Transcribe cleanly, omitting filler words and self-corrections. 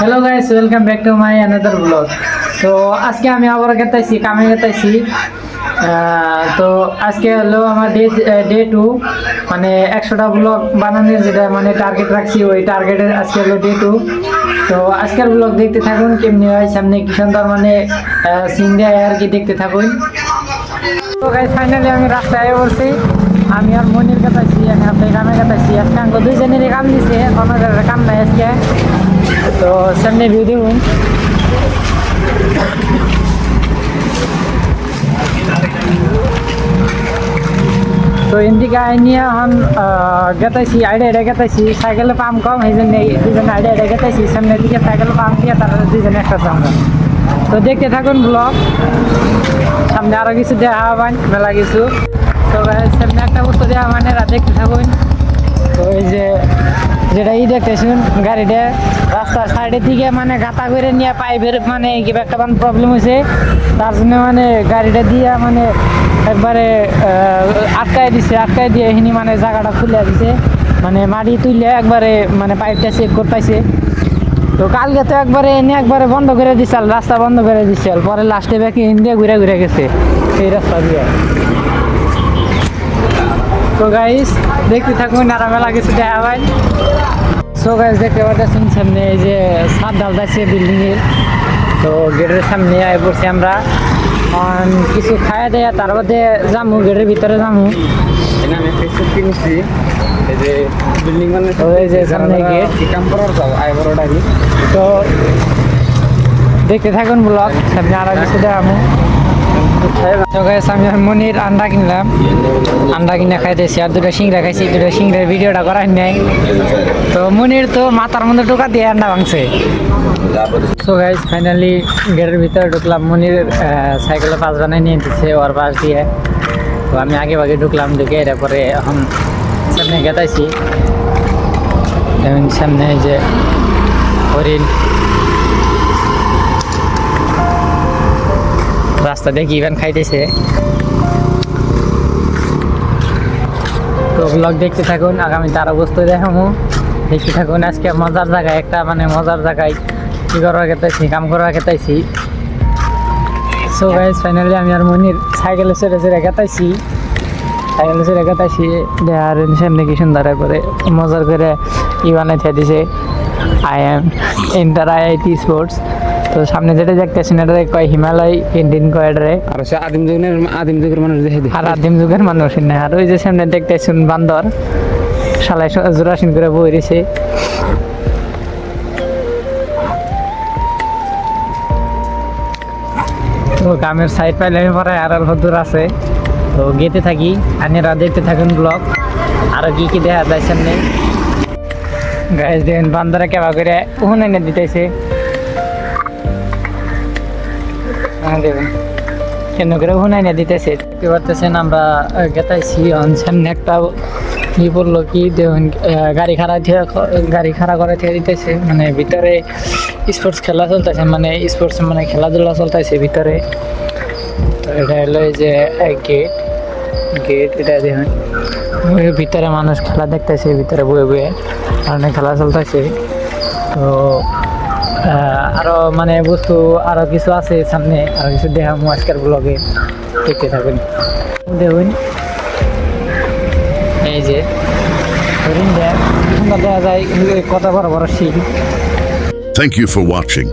Hello guys, welcome back to my another blog. তো আজকে আমি আবার কামে গেতাইছি। তো আজকে হলো আমার ডে 2, মানে 100টা ব্লগ বানানোর যেটা মানে টার্গেট রাখছি, ওই টার্গেটের আজকে হলো ডে 2। তো আজকের ব্লগ দেখতে থাকুন, কেমনি হয় সামনে কি সুন্দর মানে সিন দেয় আর কি, দেখতে থাকুন। তো গাইস ফাইনালি আমি রাস্তায় বলছি, আমি আর মনির কাটাইছি, আমি আপনার কামে কাটাইছি। আজকে আমাকে দুইজনেরই কাম দিছে, আমাদের কাম নাই আজকে। তো সামনে ভিউ দেখুন। তো এদিকে নিয়ে এখন গেতাইছি, আইডিয়া গেতাইছি, সাইকেলে পাম কম, এই জন্য দুজনে আইডিয়া গেতাইছি। সামনের দিকে সাইকেলে পাম দিয়ে তারপরে দুজনে একটা সঙ্গে। তো দেখতে থাকুন ব্লগ, সামনে আরও কিছু দেওয়া হবেন, মেলা কিছু। তো সামনে একটা বস্তু দেওয়া মানে দেখতে থাকুন। তো এই যে যেটা দেখতেছেন গাড়িটা রাস্তার সাইডের দিকে মানে গাতা করে নিয়ে পাইপের মানে কিবা একটা প্রবলেম হয়েছে, তার জন্য মানে গাড়িটা দিয়ে মানে একবারে আটকায় দিয়ে এখানে মানে জায়গাটা খুলে দিছে, মানে মাটি তুললে একবারে মানে পাইপটা চেক করতেছে। তো কালকে তো একবারে এনে একবারে বন্ধ করে দিছিল, রাস্তা বন্ধ করে দিছিল, পরে লাস্টে ব্যাকে ইন্ডিয়া ঘুরে গেছে এই রাস্তা দিয়ে। তো গাইস দেখতে থাকুন, আর মেলা কিছু দেখা হয়। সো গাইস দেখতে পাচ্ছেন সামনে এই যে ছাদ ঢালতেছে বিল্ডিংয়ের। তো গেটের সামনে আই পড়ছি আমরা, কিছু খাওয়া দেয়া তার মধ্যে যামু, গেটের ভিতরে যামু। এই যে সামনে গেট, তো দেখতে থাকুন ব্লগ, সামনে আরো কিছু দেখামু। আমি মনির আন্ডা কিনলাম, আন্ডা কিনে খাইতেছি, আর দুটো সিংড়া খাইছি। দুটো সিংড়ার ভিডিওটা করাই নাই। তো মনির তো মাথার মধ্যে টোকা দিয়ে আন্ডা ভাঙছে। সো গাইস ফাইনালি গেটের ভিতরে ঢুকলাম, মনির সাইকেলে পাশ বানাই নিয়ে দিচ্ছে ওর পাশ দিয়ে। তো আমি আগে ঢুকলাম, ঢুকে এরপরে এখন সামনে গেতাইছি। সামনে এই যে হরিণ, রাস্তা দেখি ইভেন খাইতেছে। তো ব্লগ দেখতে থাকুন, আগামীতে আরো বস্তু দেখাবো, দেখতে থাকুন। আজকে মজার জায়গায় একটা মানে মজার জায়গায় কি করা গেতাইছি, কাম করা গেতাইছি। সো গাইস ফাইনালি আমি আর মনির সাইকেলে চড়ে গেতাইছি, আর সামনে কি সুন্দর করে মজার করে বানাই দিছে, I am inter IIT sports. তো সামনে যেটা দেখতেছেন এটা কয় হিমালয় ইন্ডিয়ান কয়েডারে, আর আদিম যুগের মানুষ না। আর ওই যে সামনে দেখতেছেন বান্দর শালাই জোরাসিন করে বই রয়েছে। তো গ্রামের সাইড পাইলে পরে আর অল্প দূর আছে। তো গেতে থাকি, আপনারা দেখতে থাকুন ব্লগ, আরো কি দেখা যায় সামনে। গাইস দেখেন বান্দরে কেবা করে ওখানে এনে দিতেছে, দেখুন কেন করে ওখানে এনে দিতেছে। দেখতে পারতেছেন আমরা গেতাইছি, সামনে একটা কি বললো কি দেখুন গাড়ি খাড়া করে থেকে দিতেছে, মানে ভিতরে স্পোর্টস খেলা চলতেছে, মানে স্পোর্টস মানে খেলাধুলা চলতেছে ভিতরে। তো এটা হলো এই যে গেট এটা দেখুন, ভিতরে মানুষ খেলা দেখতেছে, ভিতরে বয়ে অনেক খেলা চলতেছে। তো আরো মানে বস্তু আরো কিছু আছে সামনে, আরো কিছু দেখাবো আজকের ব্লগে, দেখতে থাকুন। দেখুন এই যে হরিণ সুন্দর দেখা যায়, কত বড় বড় শিং। Thank you for watching.